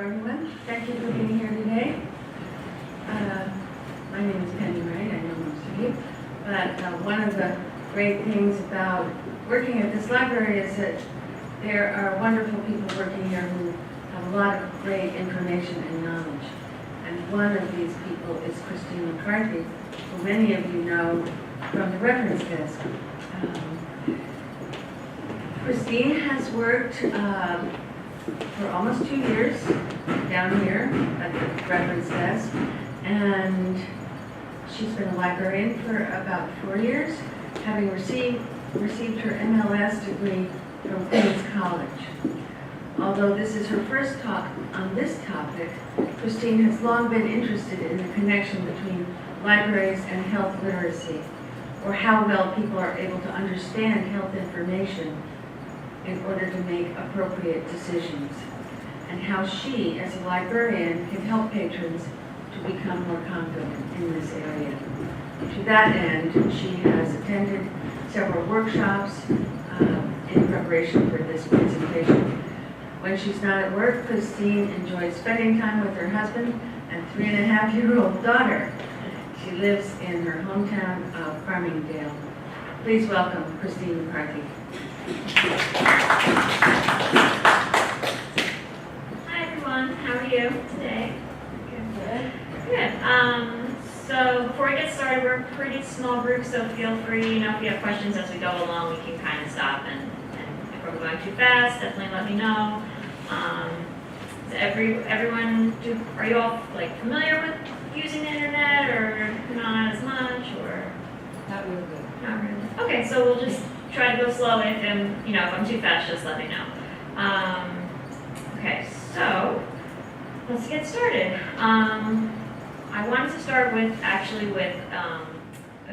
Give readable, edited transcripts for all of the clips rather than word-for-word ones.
everyone. Thank you for being here today. My name is Penny Wright, I know most of you. But one of the great things about working at this library is that there are wonderful people working here who have a lot of great information and knowledge. And one of these people is Christine McCarthy, who many of you know from the reference desk. Christine has worked for almost 2 years down here at the reference desk, and she's been a librarian for about 4 years, having received her MLS degree from Queens College. Although this is her first talk on this topic, Christine has long been interested in the connection between libraries and health literacy, or how well people are able to understand health information in order to make appropriate decisions, and how she, as a librarian, can help patrons to become more confident in this area. To that end, she has attended several workshops in preparation for this presentation. When she's not at work, Christine enjoys spending time with her husband and 3.5-year-old daughter. She lives in her hometown of Farmingdale. Please welcome Christine McCarthy. Hi everyone, how are you today? Good. So before we get started, we're a pretty small group, so feel free, if you have questions as we go along, we can kind of stop and if we're going too fast, definitely let me know. Are you all familiar with using the internet, or not as much, or? Not really. Not really. Okay, so we'll just try to go slow, if I'm too fast, just let me know. Okay, so let's get started. I wanted to start with a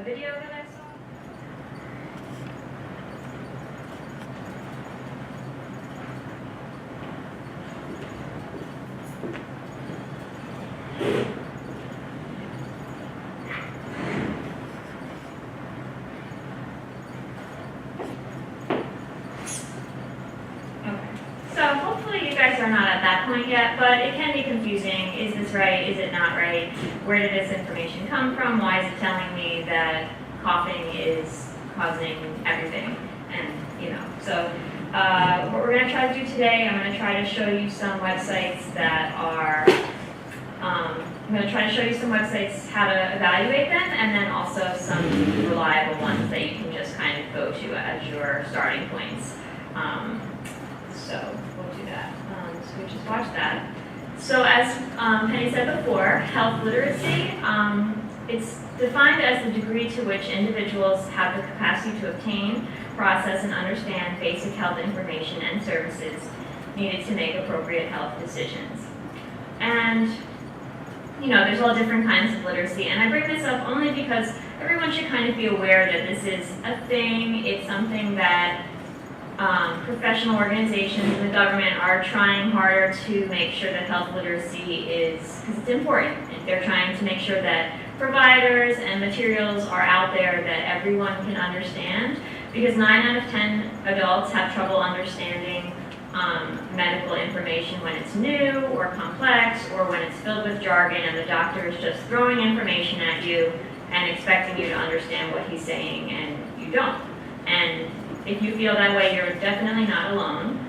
video that I saw. So hopefully you guys are not at that point yet, but it can be confusing. Is this right? Is it not right? Where did this information come from? Why is it telling me that coughing is causing everything? And, so what we're going to try to do today, I'm going to try to show you some websites that are, how to evaluate them, and then also some reliable ones that you can just kind of go to as your starting points. So we'll do that. So we just watch that. So as Penny said before, health literacy, it's defined as the degree to which individuals have the capacity to obtain, process, and understand basic health information and services needed to make appropriate health decisions. And, there's all different kinds of literacy, and I bring this up only because everyone should kind of be aware that this is a thing. It's something that professional organizations and the government are trying harder to make sure that health literacy is, because it's important. They're trying to make sure that providers and materials are out there that everyone can understand, because 9 out of 10 adults have trouble understanding medical information when it's new or complex, or when it's filled with jargon and the doctor is just throwing information at you and expecting you to understand what he's saying, and you don't. And if you feel that way, you're definitely not alone.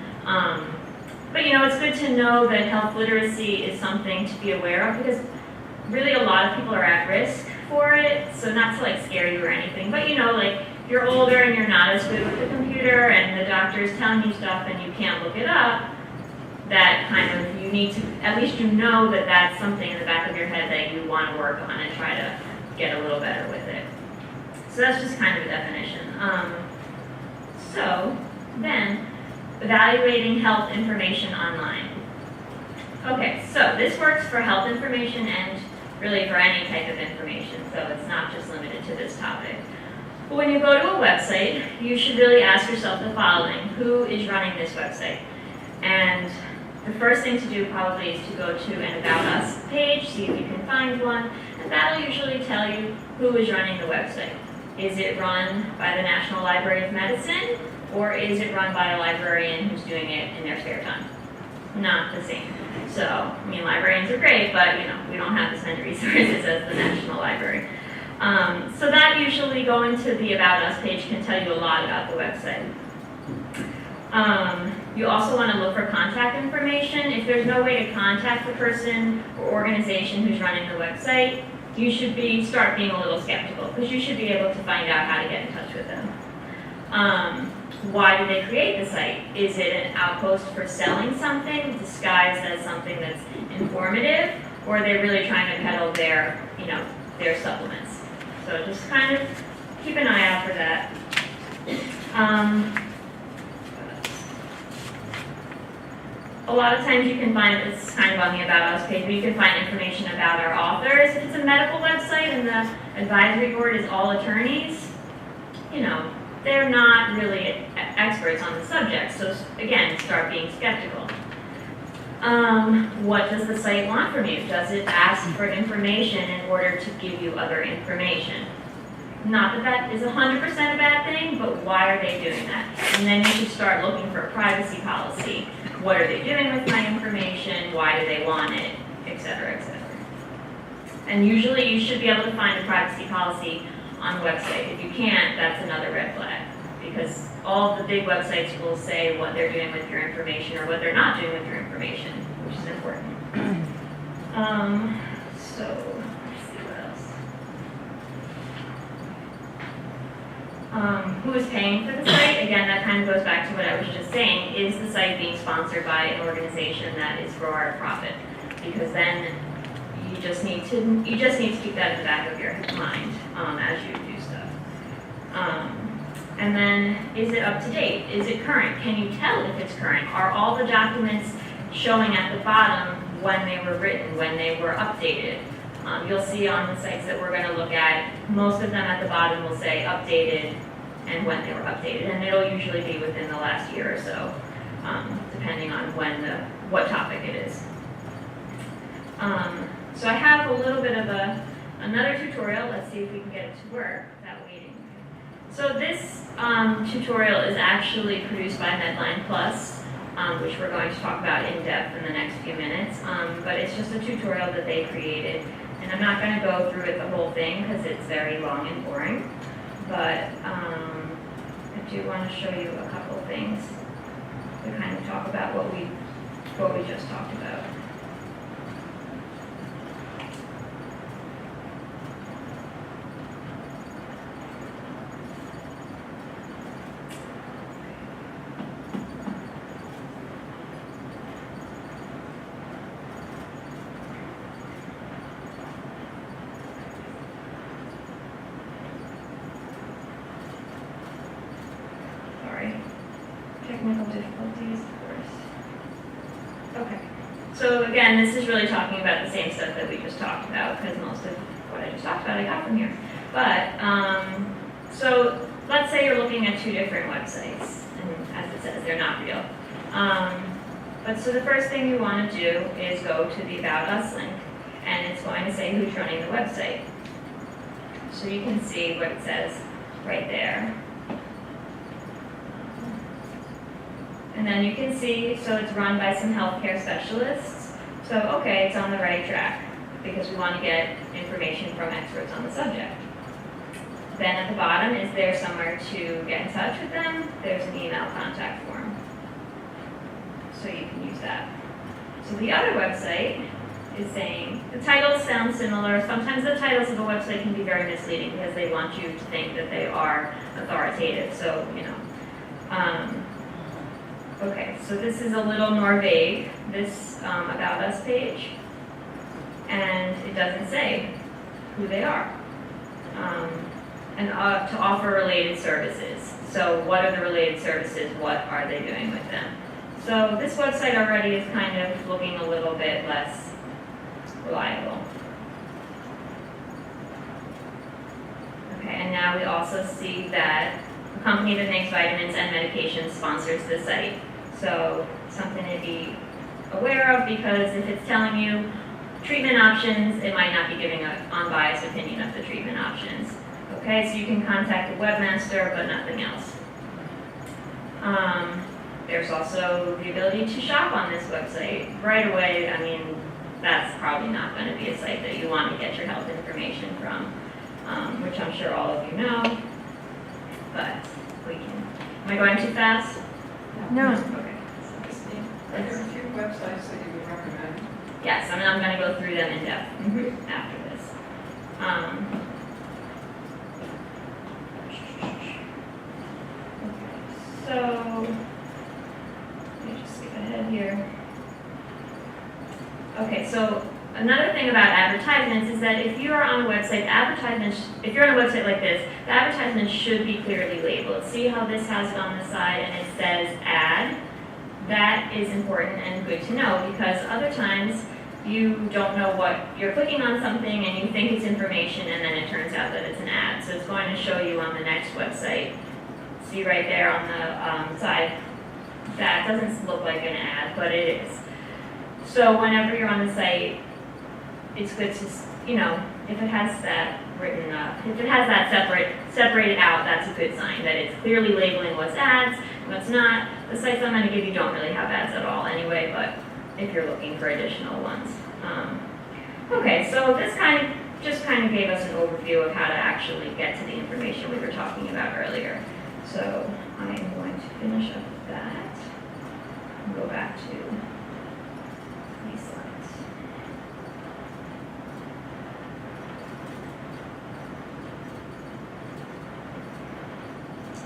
But it's good to know that health literacy is something to be aware of, because really a lot of people are at risk for it. So not to scare you or anything, but you're older and you're not as good with the computer, and the doctor is telling you stuff and you can't look it up. That kind of, you need to, at least that that's something in the back of your head that you want to work on and try to get a little better with it. So that's just kind of a definition. So then, evaluating health information online. Okay, so this works for health information and really for any type of information, so it's not just limited to this topic. But when you go to a website, you should really ask yourself the following: who is running this website? And the first thing to do probably is to go to an About Us page, see if you can find one, and that'll usually tell you who is running the website. Is it run by the National Library of Medicine, or is it run by a librarian who's doing it in their spare time? Not the same. So, I mean, librarians are great, but we don't have as many resources as the National Library. So that usually going to the About Us page can tell you a lot about the website. You also want to look for contact information. If there's no way to contact the person or organization who's running the website, you should start being a little skeptical, because you should be able to find out how to get in touch with them. Why did they create the site? Is it an outpost for selling something disguised as something that's informative, or are they really trying to peddle their supplements? So just kind of keep an eye out for that. A lot of times you can find, it's kind of on the About Us page, but you can find information about our authors. If it's a medical website and the advisory board is all attorneys, they're not really experts on the subject. So again, start being skeptical. What does the site want from you? Does it ask for information in order to give you other information? Not that that is 100% a bad thing, but why are they doing that? And then you should start looking for a privacy policy. What are they doing with my information? Why do they want it? Et cetera, et cetera. And usually you should be able to find a privacy policy on the website. If you can't, that's another red flag, because all the big websites will say what they're doing with your information or what they're not doing with your information, which is important. So let's see what else. Who is paying for the site? Again, that kind of goes back to what I was just saying. Is the site being sponsored by an organization that is for our profit? Because then you just need to keep that in the back of your mind as you do stuff. And then, is it up to date? Is it current? Can you tell if it's current? Are all the documents showing at the bottom when they were written, when they were updated? You'll see on the sites that we're going to look at, most of them at the bottom will say updated and when they were updated, and it'll usually be within the last year or so, depending on what topic it is. So I have a little bit of another tutorial. Let's see if we can get it to work without waiting. So this tutorial is actually produced by Medline Plus, which we're going to talk about in depth in the next few minutes. But it's just a tutorial that they created. And I'm not going to go through it the whole thing because it's very long and boring. But I do want to show you a couple of things to kind of talk about what we just talked about. Technical difficulties, of course. Okay. So again, this is really talking about the same stuff that we just talked about, because most of what I just talked about I got from here. But, so let's say you're looking at two different websites, and as it says, they're not real. But so the first thing you want to do is go to the About Us link, and it's going to say who's running the website. So you can see what it says right there. And then you can see, so it's run by some healthcare specialists. So, okay, it's on the right track, because we want to get information from experts on the subject. Then at the bottom, is there somewhere to get in touch with them? There's an email contact form. So you can use that. So the other website is saying, the titles sound similar. Sometimes the titles of a website can be very misleading because they want you to think that they are authoritative. So, okay, so this is a little more vague, this About Us page, and it doesn't say who they are. And to offer related services. So what are the related services? What are they doing with them? So this website already is kind of looking a little bit less reliable. Okay, and now we also see that a company that makes vitamins and medications sponsors the site. So something to be aware of, because if it's telling you treatment options, it might not be giving an unbiased opinion of the treatment options. Okay, so you can contact the webmaster, but nothing else. There's also the ability to shop on this website right away. I mean, that's probably not going to be a site that you want to get your health information from, which I'm sure all of you know, but we can. Am I going too fast? No. Okay. Are there a few websites that you would recommend? Yes, I'm going to go through them in depth after this. So, let me just skip ahead here. Okay, so another thing about advertisements is that if you are on a website, if you're on a website like this, the advertisement should be clearly labeled. See how this has it on the side and it says ad? That is important and good to know, because other times you don't know what, you're clicking on something and you think it's information and then it turns out that it's an ad. So it's going to show you on the next website. See right there on the side, that doesn't look like an ad, but it is. So whenever you're on the site, it's good to, if it has that written up, if it has that separated out, that's a good sign that it's clearly labeling what's ads, what's not. The sites I'm going to give you don't really have ads at all anyway, but if you're looking for additional ones. Okay, so this just kind of gave us an overview of how to actually get to the information we were talking about earlier. So I am going to finish up that and go back to these slides.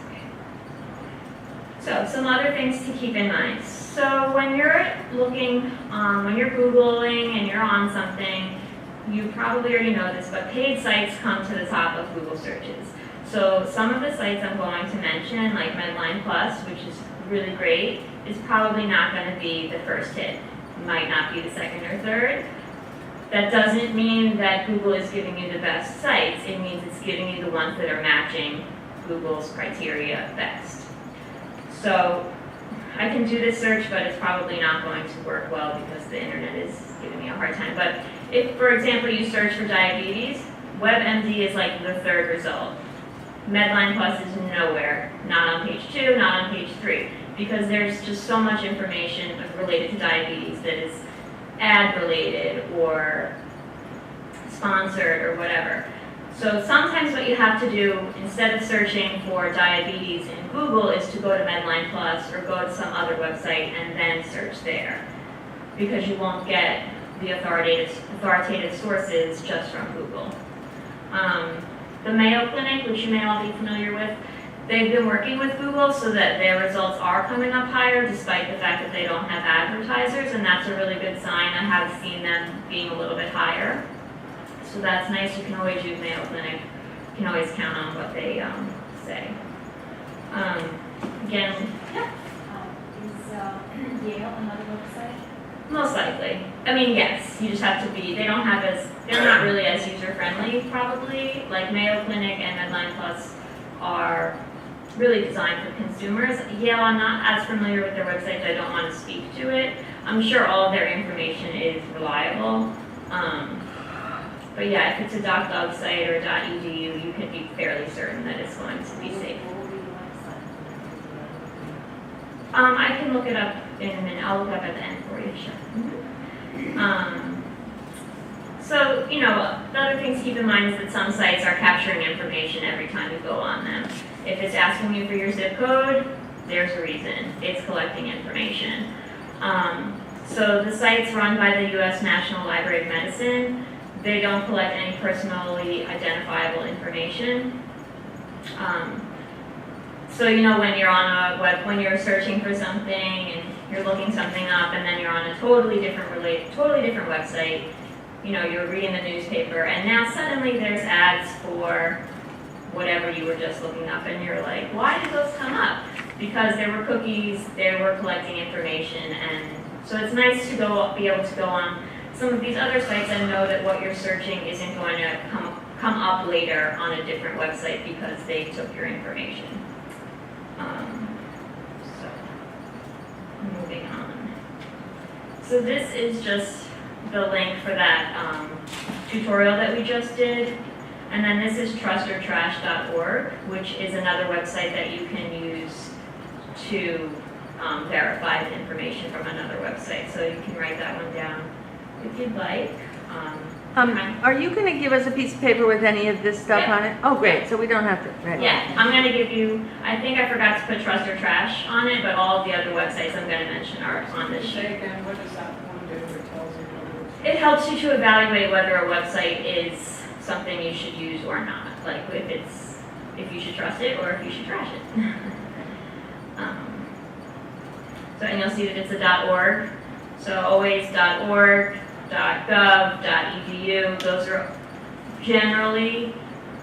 Okay. So some other things to keep in mind. So when you're looking, when you're Googling and you're on something, you probably already know this, but paid sites come to the top of Google searches. So some of the sites I'm going to mention, like Medline Plus, which is really great, is probably not going to be the first hit. It might not be the second or third. That doesn't mean that Google is giving you the best sites. It means it's giving you the ones that are matching Google's criteria best. So I can do this search, but it's probably not going to work well because the internet is giving me a hard time. But if, for example, you search for diabetes, WebMD is like the third result. Medline Plus is nowhere, not on page 2, not on page 3, because there's just so much information related to diabetes that is ad related or sponsored or whatever. So sometimes what you have to do, instead of searching for diabetes in Google, is to go to Medline Plus or go to some other website and then search there, because you won't get the authoritative sources just from Google. The Mayo Clinic, which you may all be familiar with, they've been working with Google so that their results are coming up higher despite the fact that they don't have advertisers, and that's a really good sign. I have seen them being a little bit higher. So that's nice. You can always use Mayo Clinic. You can always count on what they say. Again, yeah. Is Yale another website? Most likely. I mean, yes, you just have to be, they're not really as user-friendly, probably. Like Mayo Clinic and Medline Plus are really designed for consumers. Yale, I'm not as familiar with their website, I don't want to speak to it. I'm sure all of their information is reliable. But yeah, if it's a .gov site or .edu, you can be fairly certain that it's going to be safe. I can look it up in a minute. I'll look it up at the end for you, sure. So, the other thing to keep in mind is that some sites are capturing information every time you go on them. If it's asking you for your zip code, there's a reason. It's collecting information. So the sites run by the U.S. National Library of Medicine, they don't collect any personally identifiable information. So when you're on when you're searching for something and you're looking something up, and then you're on a totally different website, you're reading the newspaper, and now suddenly there's ads for whatever you were just looking up, and you're like, why did those come up? Because there were cookies, they were collecting information, and so it's nice to be able to go on some of these other sites and know that what you're searching isn't going to come up later on a different website because they took your information. So, moving on. So this is just the link for that tutorial that we just did. And then this is trustortrash.org, which is another website that you can use to verified information from another website. So you can write that one down if you'd like. Are you going to give us a piece of paper with any of this stuff Yeah. on it? Oh, great, so we don't have to, right. Yeah, I'm going to give you, I think I forgot to put trust or trash on it, but all of the other websites I'm going to mention are on this sheet. Say again, what does that one do? It tells you what It helps you to evaluate whether a website is something you should use or not, like if you should trust it or if you should trash it. And you'll see that it's a .org, so always .org, .gov, .edu, those are generally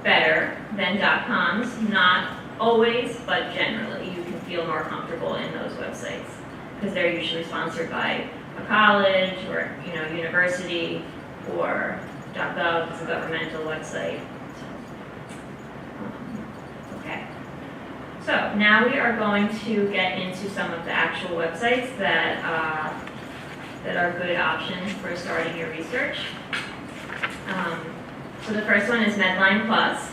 better than .coms, not always, but generally. You can feel more comfortable in those websites because they're usually sponsored by a college or university, or .gov is a governmental website. Okay. So now we are going to get into some of the actual websites that are good options for starting your research. So the first one is Medline Plus.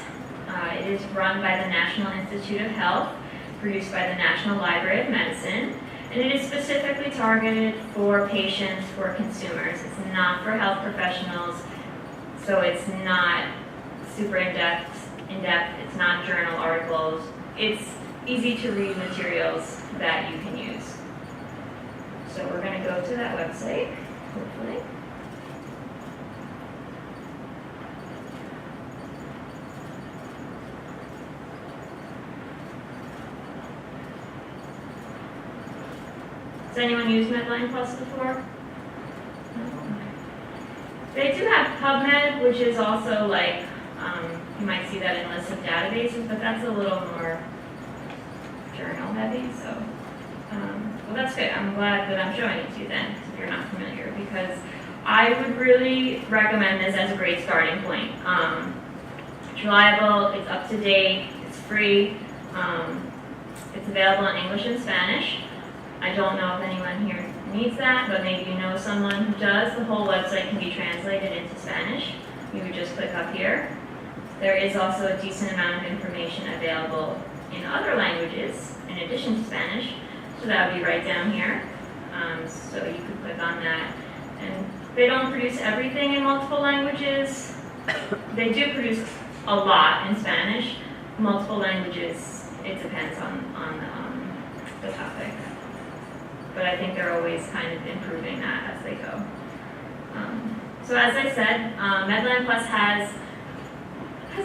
It is run by the National Institute of Health, produced by the National Library of Medicine, and it is specifically targeted for patients, for consumers. It's not for health professionals, so it's not super in-depth. It's not journal articles. It's easy to read materials that you can use. So we're going to go to that website, hopefully. Has anyone used Medline Plus before? No. They do have PubMed, which is also like, you might see that in lists of databases, but that's a little more journal heavy, so. Well, that's good. I'm glad that I'm showing it to you then, if you're not familiar, because I would really recommend this as a great starting point. It's reliable, it's up to date, it's free, it's available in English and Spanish. I don't know if anyone here needs that, but maybe you know someone who does. The whole website can be translated into Spanish. You would just click up here. There is also a decent amount of information available in other languages in addition to Spanish. So that would be right down here. So you could click on that. And they don't produce everything in multiple languages. They do produce a lot in Spanish. Multiple languages, it depends on the topic. But I think they're always kind of improving that as they go. So as I said, Medline Plus has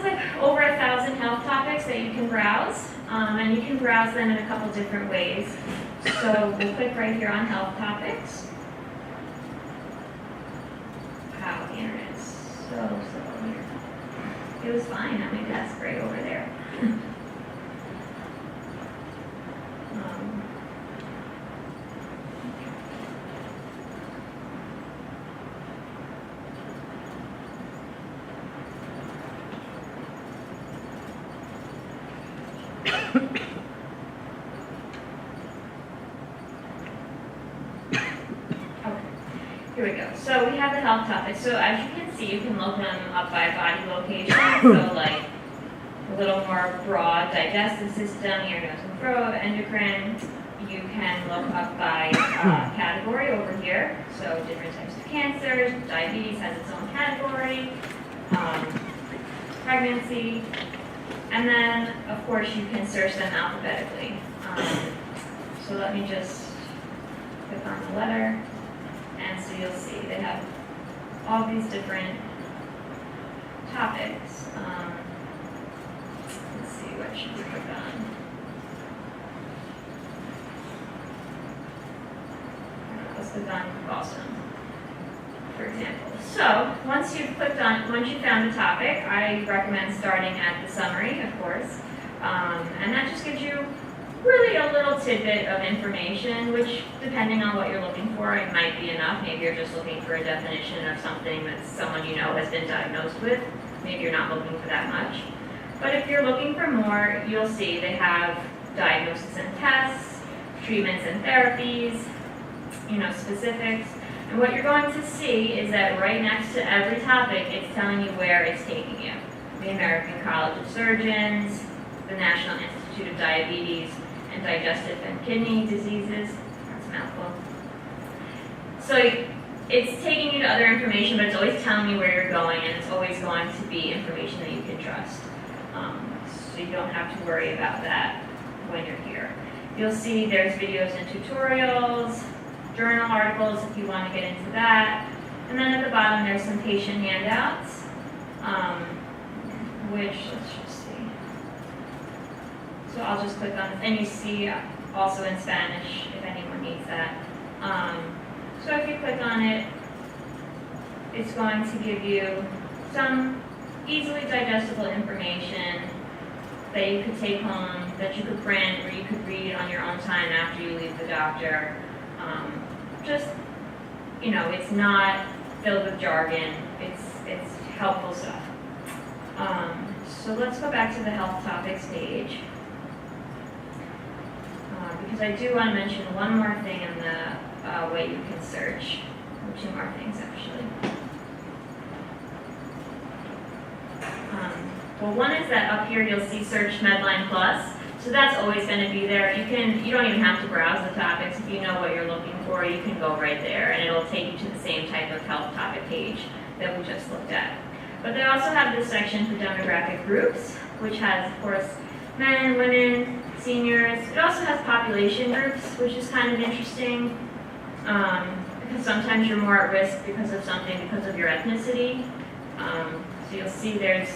like over 1,000 health topics that you can browse. And you can browse them in a couple different ways. So we'll click right here on health topics. Wow, the internet is so slow here. It was fine at my desk right over there. Here we go. So we have the health topics. So as you can see, you can look them up by body location. So like a little more broad, digestive system, ear, nose, and throat, endocrine. You can look up by category over here. So different types of cancers. Diabetes has its own category. Pregnancy. And then, of course, you can search them alphabetically. So let me just click on the letter. And so you'll see they have all these different topics. Let's see, what should we click on? Let's click on gallstone, for example. So once you found a topic, I recommend starting at the summary, of course. And that just gives you really a little tidbit of information, which depending on what you're looking for, it might be enough. Maybe you're just looking for a definition of something that someone you know has been diagnosed with. Maybe you're not looking for that much. But if you're looking for more, you'll see they have diagnosis and tests, treatments and therapies, specifics. And what you're going to see is that right next to every topic, it's telling you where it's taking you. The American College of Surgeons, the National Institute of Diabetes and digestive and kidney diseases. That's a mouthful. So it's taking you to other information, but it's always telling you where you're going, and it's always going to be information that you can trust. So you don't have to worry about that when you're here. You'll see there's videos and tutorials, journal articles if you want to get into that. And then at the bottom there's some patient handouts, which, let's just see. So I'll just click on, and you see also in Spanish if anyone needs that. So if you click on it, it's going to give you some easily digestible information that you could take home, that you could print, or you could read on your own time after you leave the doctor. Just, you know, it's not filled with jargon. It's helpful stuff. So let's go back to the health topics page. Because I do want to mention one more thing in the way you can search, or two more things actually. Well, one is that up here you'll see Search Medline Plus, so that's always going to be there. You don't even have to browse the topics. If you know what you're looking for, you can go right there, and it'll take you to the same type of health topic page that we just looked at. But they also have this section for demographic groups, which has, of course, men, women, seniors. It also has population groups, which is kind of interesting, because sometimes you're more at risk because of something, because of your ethnicity. So you'll see there's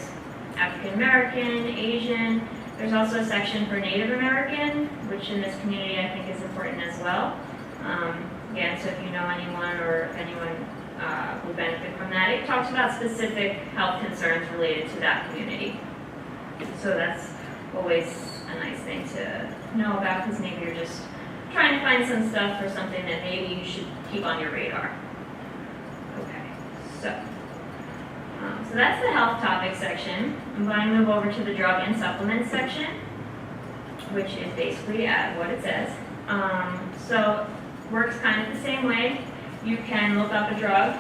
African American, Asian. There's also a section for Native American, which in this community I think is important as well. Again, so if you know anyone or anyone will benefit from that, it talks about specific health concerns related to that community. So that's always a nice thing to know about, because maybe you're just trying to find some stuff for something that maybe you should keep on your radar. Okay, so that's the health topics section. I'm going to move over to the drug and supplements section, which is basically what it says. So works kind of the same way. You can look up a drug.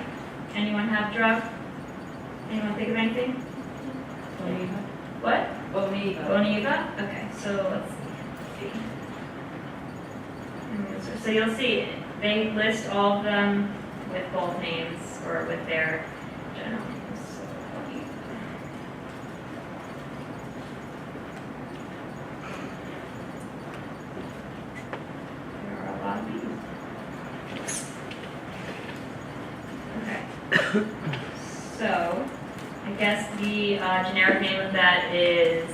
Anyone have a drug? Anyone think of anything? Boniva. What? Boniva. Boniva? Okay, so let's see. So you'll see they list all of them with both names or with their general names. So Boniva. There are a lot of these. Okay. So I guess the generic name of that is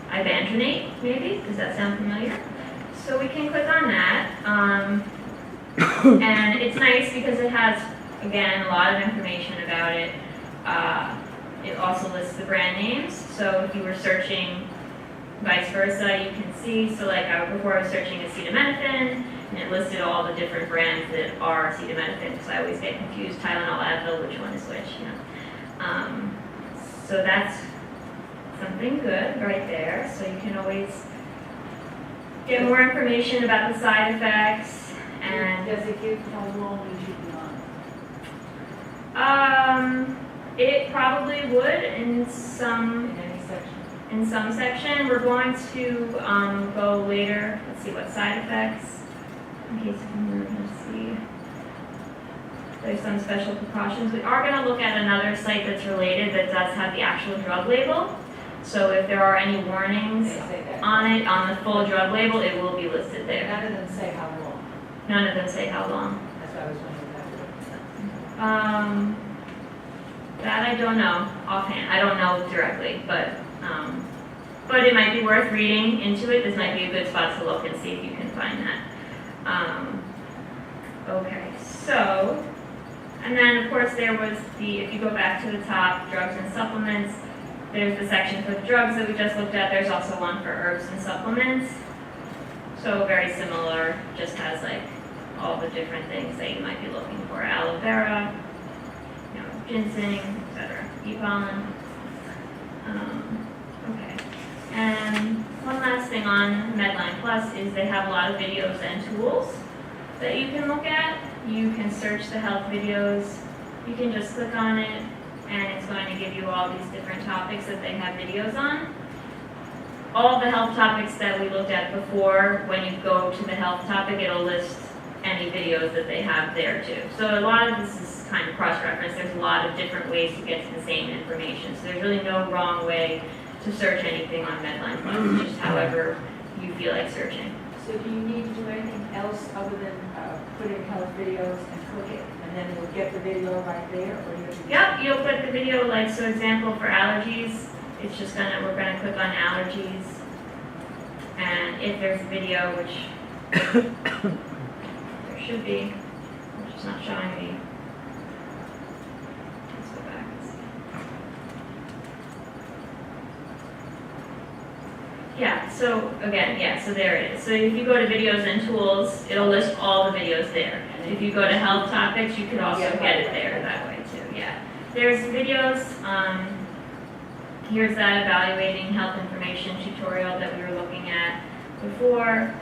ibandronate, maybe? Does that sound familiar? So we can click on that. And it's nice because it has, again, a lot of information about it. It also lists the brand names. So if you were searching vice versa, you can see. So like before I was searching acetaminophen, and it listed all the different brands that are acetaminophen, because I always get confused, Tylenol, Advil, which one is which, you know. So that's something good right there. So you can always get more information about the side effects. And does it give how long you should be on? It probably would in In some any section? section. We're going to go later. Let's see what side effects. In case you're going to see. There's some special precautions. We are going to look at another site that's related that does have the actual drug label. So if there are any warnings They say that. on it, on the full drug label, it will be listed there. None of them say how long. None of them say how long. That's why I was wondering about That I don't know offhand. I don't know directly, but it might be worth reading into it. This might be a good spot to look and see if you can find that. Okay, so, and then of course there was if you go back to the top, drugs and supplements, there's the section for the drugs that we just looked at. There's also one for herbs and supplements. So very similar, just has like all the different things that you might be looking for. Aloe vera, you know, ginseng, etc. Bee pollen. Okay. And one last thing on Medline Plus is they have a lot of videos and tools that you can look at. You can search the health videos. You can just click on it, and it's going to give you all these different topics that they have videos on. all the health topics that we looked at before, when you go to the health topic, it'll list any videos that they have there too. So a lot of this is kind of cross-reference. There's a lot of different ways to get to the same information. So there's really no wrong way to search anything on Medline Plus. It's just however you feel like searching. So do you need to do anything else other than put in health videos and click it, and then you'll get the video right there, or you? Yep, you'll put the video, like, so example for allergies, it's just we're gonna click on allergies. And if there's a video, which there should be, which is not showing me. Let's go back and see. Yeah, so again, yeah, so there it is. So if you go to videos and tools, it'll list all the videos there. If you go to health topics, you could also get it there that way too, yeah. There's videos, here's that evaluating health information tutorial that we were looking at before.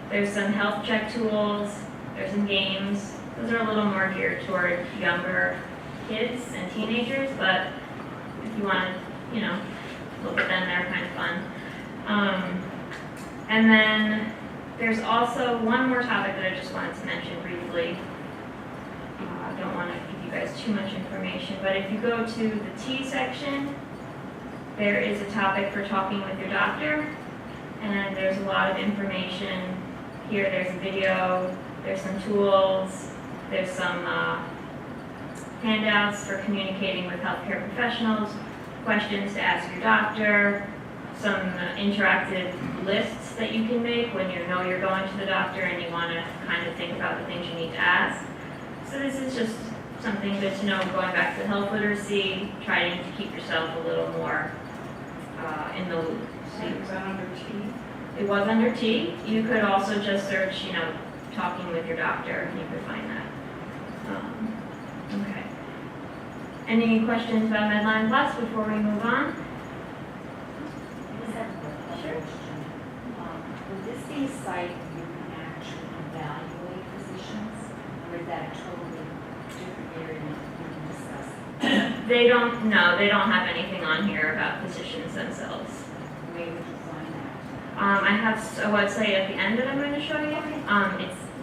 There's some health check tools, there's some games. Those are a little more geared toward younger kids and teenagers, but if you want to, look at them, they're kind of fun. And then there's also one more topic that I just wanted to mention briefly. I don't want to give you guys too much information, but if you go to the T section, there is a topic for talking with your doctor, and there's a lot of information. Here there's a video, there's some tools, there's some handouts for communicating with healthcare professionals, questions to ask your doctor, some interactive lists that you can make when you know you're going to the doctor and you want to kind of think about the things you need to ask. So this is just something good to know going back to health literacy, trying to keep yourself a little more in the loop. So is that under T? It was under T. You could also just search, talking with your doctor, and you could find that. Okay. Any questions about Medline Plus before we move on? I just have a question. Would this be a site where you can actually evaluate physicians, or is that a totally different area that we can discuss? They don't have anything on here about physicians themselves. Where would you find that? I have a website at the end that I'm going to show you.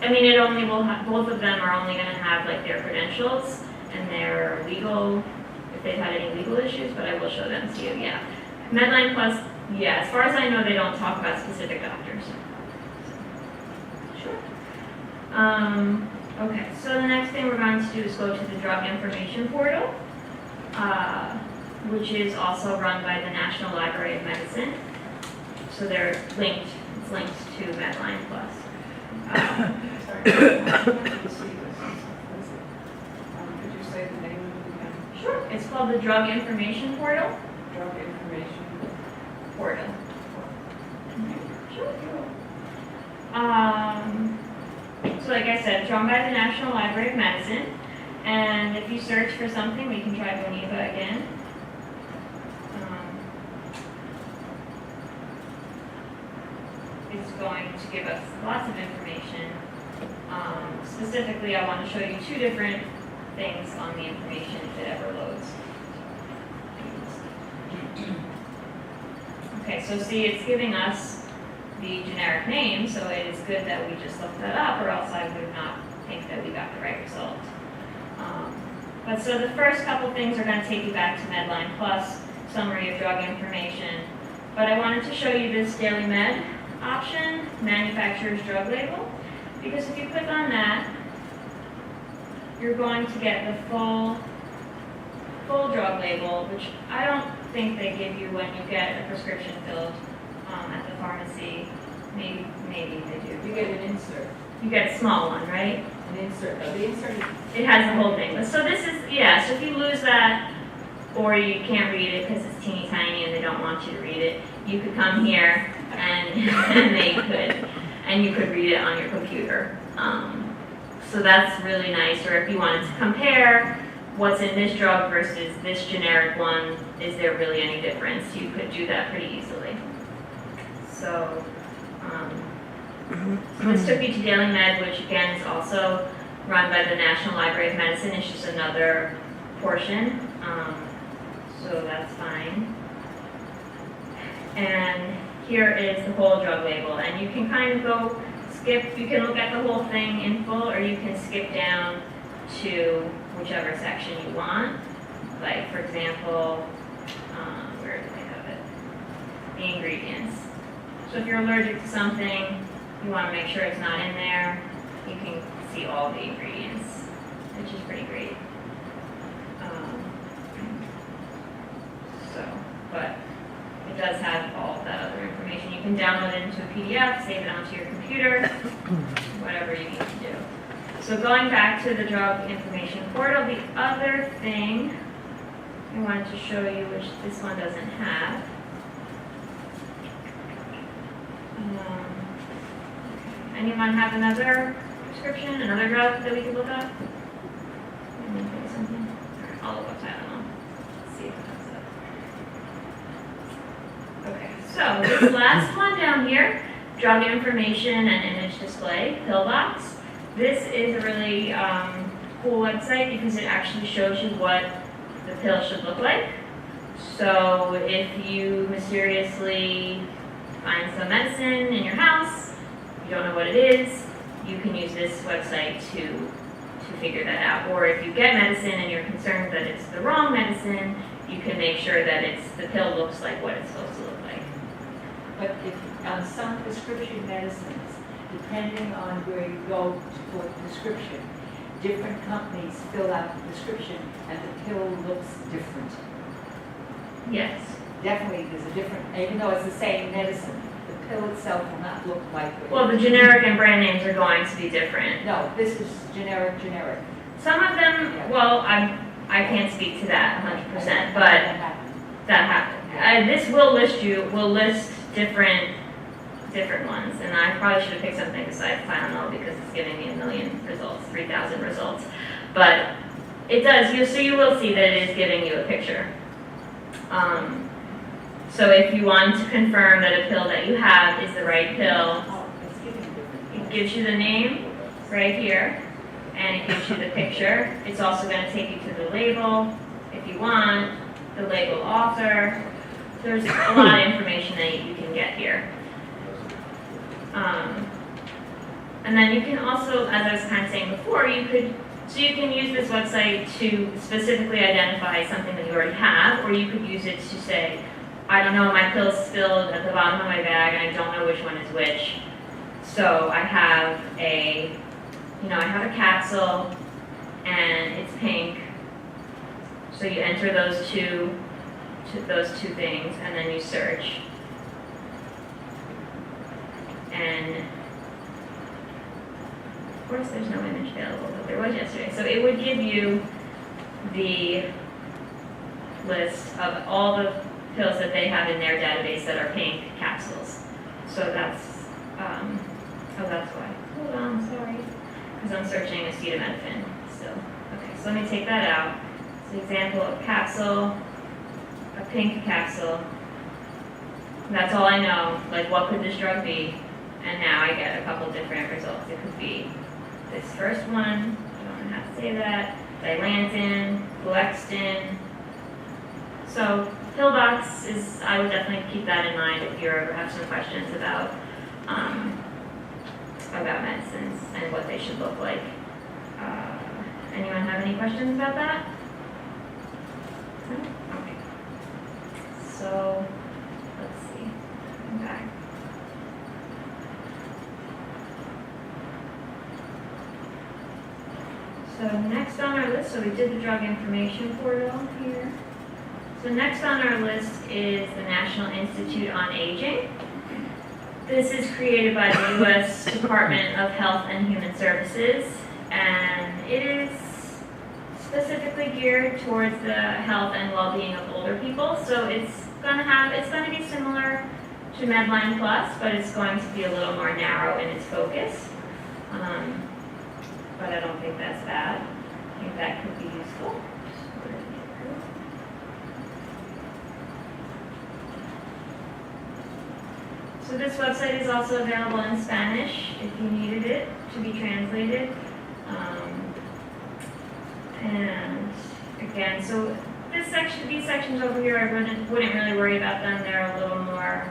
It only will have, both of them are only going to have like their credentials and their legal, if they've had any legal issues, but I will show them to you, yeah. Medline Plus, yeah, as far as I know, they don't talk about specific doctors. Sure. Okay, so the next thing we're going to do is go to the Drug Information Portal, which is also run by the National Library of Medicine. So they're linked, it's linked to Medline Plus. Sorry, I didn't see this. Could you say the name of it again? Sure. It's called the Drug Information Portal. Drug information. Portal. Sure. So like I said, it's run by the National Library of Medicine. And if you search for something, we can try Boniva again. It's going to give us lots of information. Specifically, I want to show you two different things on the information if it ever loads. Okay, so see, it's giving us the generic name, so it is good that we just looked that up, or else I would not think that we got the right result. But so the first couple things are going to take you back to Medline Plus, summary of drug information. But I wanted to show you this Daily Med option, manufacturer's drug label, because if you click on that, you're going to get the full drug label, which I don't think they give you when you get a prescription filled at the pharmacy. Maybe they do. You get an insert, You get a small one, right? an insert, the insert is. It has the whole thing. So this is, yeah, so if you lose that, or you can't read it because it's teeny tiny and they don't want you to read it, you could come here and you could read it on your computer. So that's really nice. Or if you wanted to compare what's in this drug versus this generic one, is there really any difference? You could do that pretty easily. So this took you to Daily Med, which again is also run by the National Library of Medicine. It's just another portion, so that's fine. And here is the whole drug label, and you can kind of go skip, you can look at the whole thing in full, or you can skip down to whichever section you want. Like, for example, where did they have it? The ingredients. So if you're allergic to something, you want to make sure it's not in there, you can see all the ingredients, which is pretty great. But it does have all of that other information. You can download it into a PDF, save it onto your computer, whatever you need to do. So going back to the drug information portal, the other thing I wanted to show you, which this one doesn't have, anyone have another prescription, another drug that we could look up? Anyone think of something? All right, I'll look up Tylenol. Let's see if it comes up. Okay, so this last one down here, drug information and image display, Pillbox. This is a really cool website because it actually shows you what the pill should look like. So if you mysteriously find some medicine in your house, you don't know what it is, you can use this website to figure that out. Or if you get medicine and you're concerned that it's the wrong medicine, you can make sure that the pill looks like what it's supposed to look like. But if, on some prescription medicines, depending on where you go for the prescription, different companies fill out the prescription and the pill looks different. Yes. Definitely, there's a different, even though it's the same medicine, the pill itself will not look like it. Well, the generic and brand names are going to be different. No, this is generic. Some of them, well, I can't speak to that 100%, but that happened. This will list different ones, and I probably should have picked something besides Tylenol because it's giving me 1 million results, 3,000 results. But it does, you will see that it is giving you a picture. So if you want to confirm that a pill that you have is the right pill, it gives you the name right here, and it gives you the picture. It's also going to take you to the label, if you want, the label author. There's a lot of information that you can get here. And then you can also, as I was kind of saying before, you can use this website to specifically identify something that you already have, or you could use it to say, I don't know, my pill's spilled at the bottom of my bag and I don't know which one is which. So I have a capsule and it's pink. So you enter those two things and then you search. And of course there's no image available, but there was yesterday. So it would give you the list of all the pills that they have in their database that are pink capsules. So that's why. Hold on, sorry. Because I'm searching acetaminophen still. Okay, so let me take that out. It's an example of capsule, a pink capsule. That's all I know. Like, what could this drug be? And now I get a couple different results. It could be this first one, I don't know how to say that, Dilantin, Flextin. So Pillbox is, I would definitely keep that in mind if you ever have some questions about medicines and what they should look like. Anyone have any questions about that? No? Okay. So, let's see. Come back. So next on our list, so we did the drug information portal here. So next on our list is the National Institute on Aging. This is created by the U.S. Department of Health and Human Services, and it is specifically geared towards the health and well-being of older people. So it's going to be similar to Medline Plus, but it's going to be a little more narrow in its focus. But I don't think that's bad. I think that could be useful. So this website is also available in Spanish if you needed it to be translated. And again, so these sections over here, I wouldn't really worry about them. They're a little more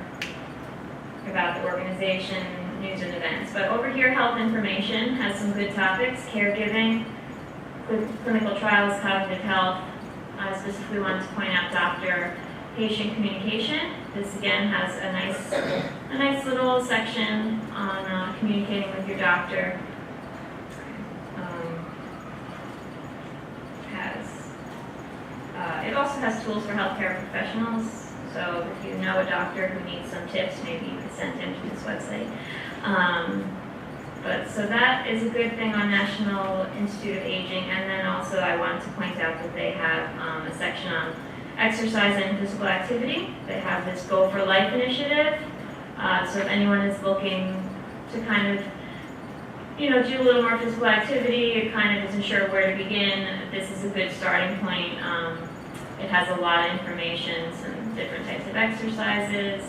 about the organization, news and events. But over here, health information has some good topics: caregiving, clinical trials, cognitive health. I specifically wanted to point out doctor-patient communication. This again has a nice little section on communicating with your doctor. It also has tools for healthcare professionals. So if you know a doctor who needs some tips, maybe you could send him to this website. So that is a good thing on National Institute of Aging. And then also I wanted to point out that they have a section on exercise and physical activity. They have this Go for Life initiative. So if anyone is looking to kind of, do a little more physical activity, or kind of isn't sure where to begin, this is a good starting point. It has a lot of information, some different types of exercises.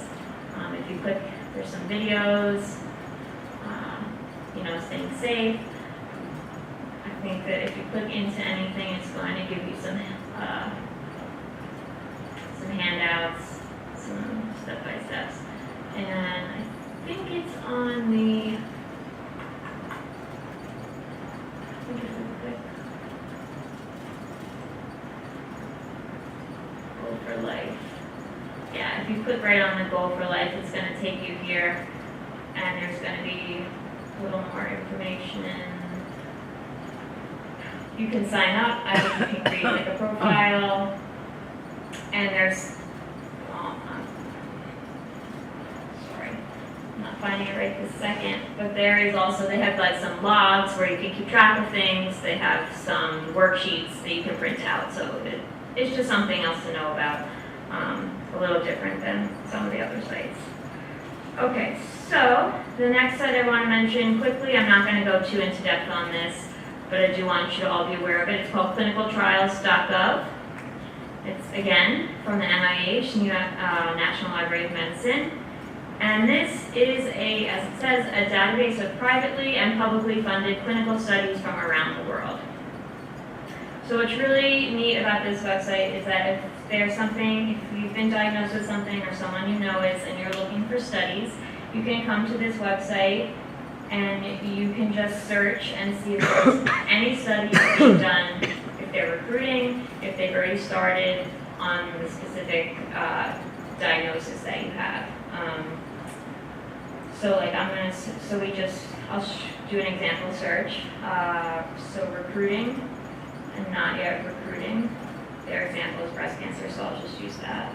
If you click, there's some videos, staying safe. I think that if you click into anything, it's going to give you some handouts, some step-by-steps. And I think it's on the, Goal for Life. Yeah, if you click right on the Goal for Life, it's going to take you here, and there's going to be a little more information. You can sign up. I think you can create like a profile, and there's, sorry, I'm not finding it right this second, but there is also, they have like some logs where you can keep track of things. They have some worksheets that you can print out, so it's just something else to know about, a little different than some of the other sites. Okay, so the next site I want to mention quickly, I'm not going to go too into depth on this, but I do want you to all be aware of it. It's called clinicaltrials.gov. It's, again, from the NIH, National Library of Medicine. And this is as it says, a database of privately and publicly funded clinical studies from around the world. So what's really neat about this website is that if there's something, if you've been diagnosed with something or someone you know is, and you're looking for studies, you can come to this website and you can just search and see if there's any studies being done, if they're recruiting, if they've already started on the specific diagnosis that you have. I'll do an example search. So recruiting and not yet recruiting. Their example is breast cancer, so I'll just use that.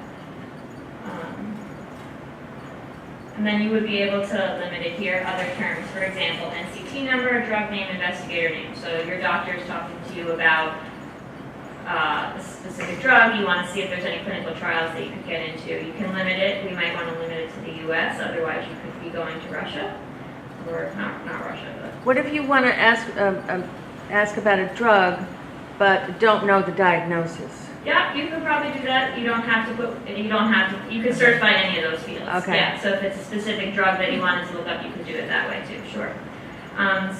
And then you would be able to limit it here, other terms, for example, NCT number, drug name, investigator name. So your doctor is talking to you about a specific drug, you want to see if there's any clinical trials that you could get into. You can limit it. We might want to limit it to the US, otherwise you could be going to Russia, or not Russia, but. What if you want to ask about a drug, but don't know the diagnosis? Yeah, you could probably do that. You could search by any of those fields. Okay. Yeah, so if it's a specific drug that you wanted to look up, you could do it that way too, sure.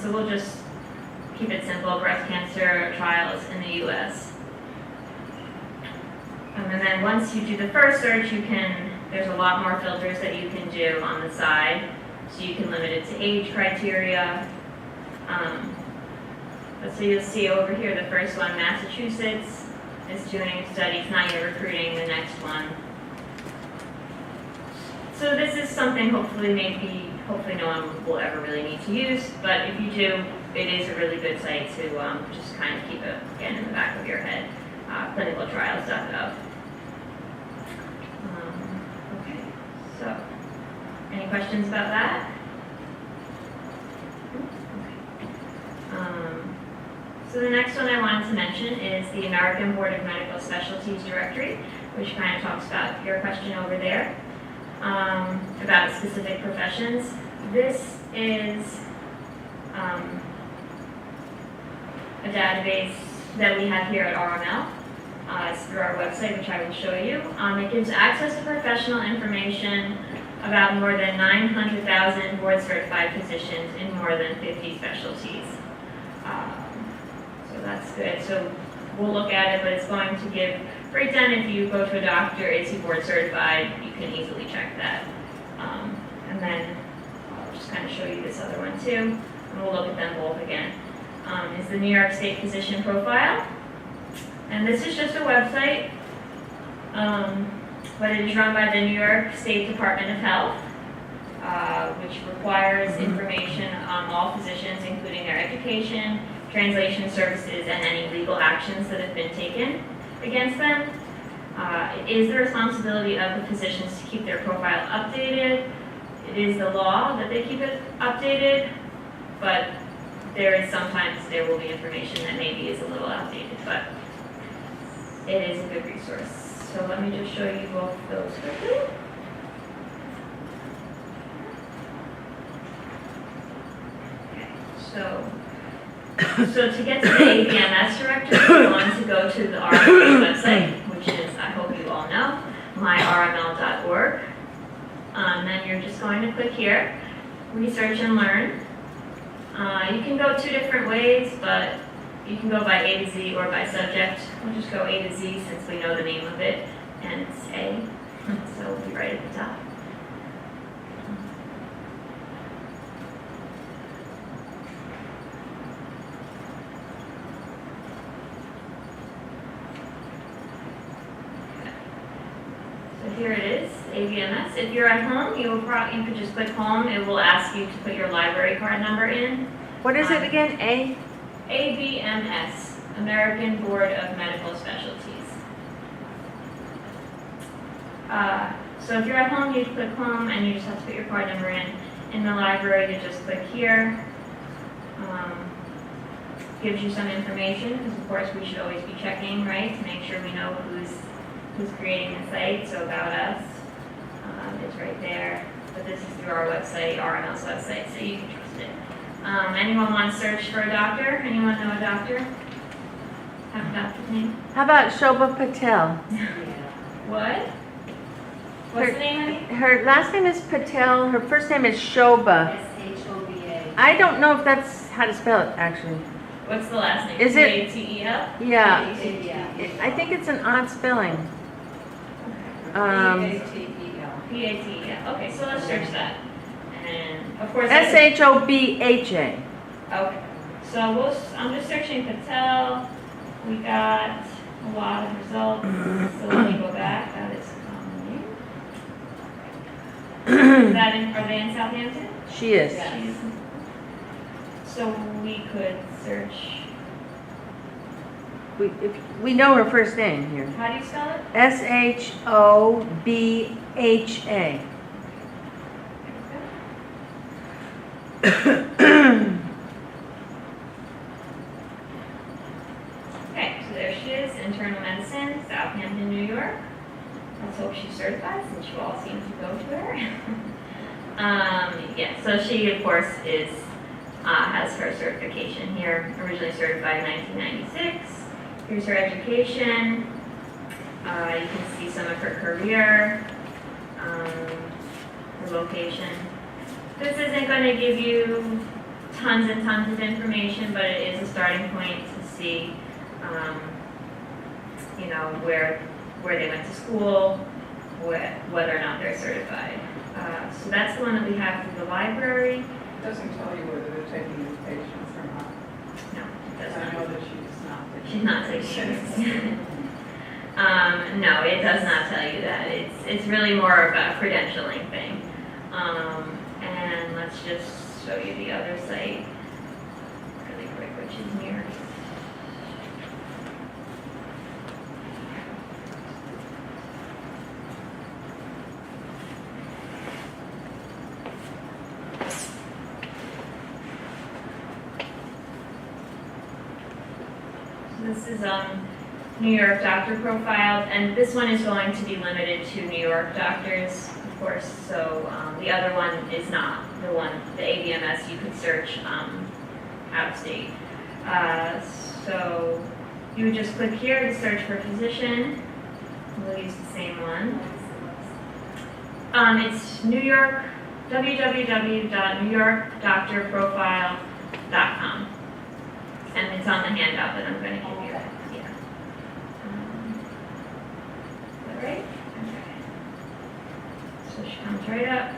So we'll just keep it simple, breast cancer trials in the US. And then once you do the first search, there's a lot more filters that you can do on the side. So you can limit it to age criteria. So you'll see over here, the first one, Massachusetts, is doing studies, not yet recruiting. The next one. So this is something hopefully no one will ever really need to use, but if you do, it is a really good site to just kind of keep it, again, in the back of your head, clinicaltrials.gov. Okay, so any questions about that? So the next one I wanted to mention is the American Board of Medical Specialties Directory, which kind of talks about your question over there, about specific professions. This is a database that we have here at RML. It's through our website, which I will show you. It gives access to professional information about more than 900,000 board-certified physicians in more than 50 specialties. So that's good. So we'll look at it, but it's going to give breakdown if you go to a doctor, is he board certified, you can easily check that. And then I'll just kind of show you this other one too, and we'll look at them both again. Is the New York State Physician Profile. And this is just a website, but it is run by the New York State Department of Health, which requires information on all physicians, including their education, translation services, and any legal actions that have been taken against them. It is the responsibility of the physicians to keep their profile updated. It is the law that they keep it updated, but sometimes there will be information that maybe is a little outdated, but it is a good resource. So let me just show you both those quickly. Okay, so to get to the ABMS directory, you're going to go to the RML website, which is, I hope you all know, myrml.org. Then you're just going to click here, research and learn. You can go two different ways, but you can go by A to Z or by subject. We'll just go A to Z since we know the name of it, and it's A, so it'll be right at the top. So here it is, ABMS. If you're at home, you can just click home. It will ask you to put your library card number in. What is it again? A? ABMS, American Board of Medical Specialties. So if you're at home, you click home and you just have to put your card number in. In the library, you just click here. Gives you some information, because of course we should always be checking, right, to make sure we know who's creating the site. So about us, it's right there. But this is through our website, RML's website, so you can trust it. Anyone want to search for a doctor? Anyone know a doctor? Have a doctor's name? How about Shobha Patel? What? What's the name, honey? Her last name is Patel. Her first name is Shobha. S-H-O-B-A. I don't know if that's how to spell it, actually. What's the last name? Is it- P-A-T-E-L? Yeah. Yeah. I think it's an odd spelling. P-A-T-E-L. P-A-T-E-L. Okay, so let's search that. And of course, S-H-O-B-H-A. okay. So I'm just searching Patel. We got a lot of results. So let me go back. That is a common name. Are they in Southampton? She is. She's- So we could search. We know her first name here. How do you spell it? S-H-O-B-H-A. Okay, so there she is, internal medicine, Southampton, New York. Let's hope she's certified since you all seem to go to her. Yeah, so she of course has her certification here, originally certified in 1996. Here's her education. You can see some of her career, her location. This isn't going to give you tons and tons of information, but it is a starting point to see, where they went to school, whether or not they're certified. So that's the one that we have through the library. It doesn't tell you whether they're taking these patients or not. No, it Because does I not. know that she's not. She's not taking it. No, it does not tell you that. It's really more of a credentialing thing. And let's just show you the other site really quick, which is New York. This is New York doctor profiles, and this one is going to be limited to New York doctors, of course. So the other one is not the ABMS. You could search out of state. So you would just click here to search for physician. We'll use the same one. It's New York, www.newyorkdoctorprofile.com. And it's on the handout that I'm going to give you. Yeah. Comes right up.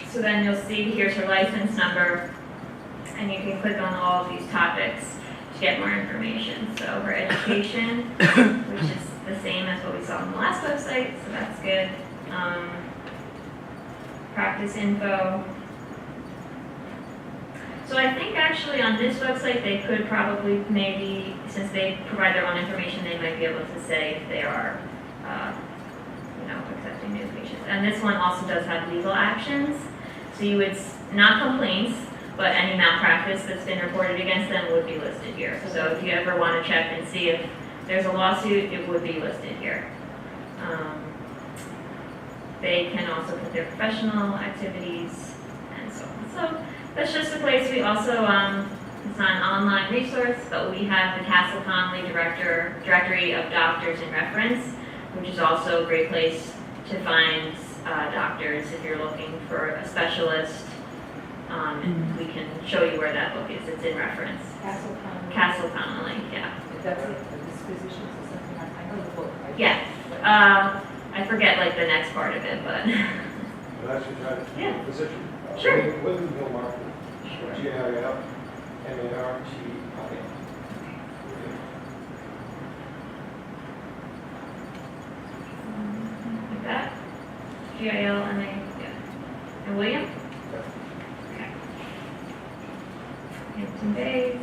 So then you'll see here's her license number, and you can click on all of these topics to get more information. So her education, which is the same as what we saw on the last website, so that's good. Practice info. So I think actually on this website they could probably maybe, since they provide their own information, they might be able to say if they are, accepting new patients. And this one also does have legal actions. So you would, not complaints, but any malpractice that's been reported against them would be listed here. So if you ever want to check and see if there's a lawsuit, it would be listed here. They can also put their professional activities and so on. So that's just a place we also, it's not an online resource, but we have the Castle Connolly Directory of Doctors in Reference, which is also a great place to find doctors if you're looking for a specialist. And we can show you where that book is. It's in reference. Castle Connolly. Castle Connolly, yeah. If that's it, for dispositions or something, I know the book. Yeah. I forget like the next part of it, but Well, actually, try to Yeah. position. Sure. Williamsville Market, GIL, MARTI. like that. GIL and yeah. And William? Okay. Hampton Bays.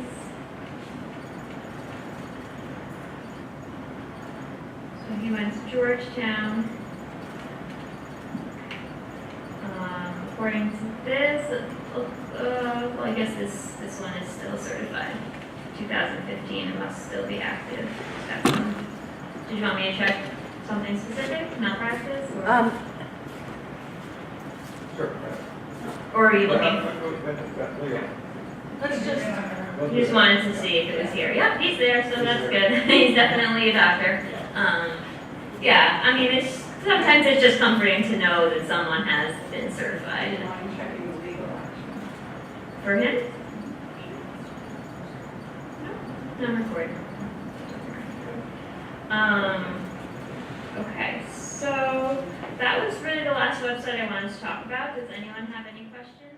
So he went to Georgetown. According to this, well, I guess this one is still certified. 2015, it must still be active. That one. Did you want me to check something specific, malpractice, or, Sure. or are you looking? Let's just, You just wanted to see if it was here. Yep, he's there, so that's good. He's definitely a doctor. Yeah, I mean, sometimes it's just comforting to know that someone has been certified. I'm checking the legal action. For him? No, I'm recording. Okay, so that was really the last website I wanted to talk about. Does anyone have any questions?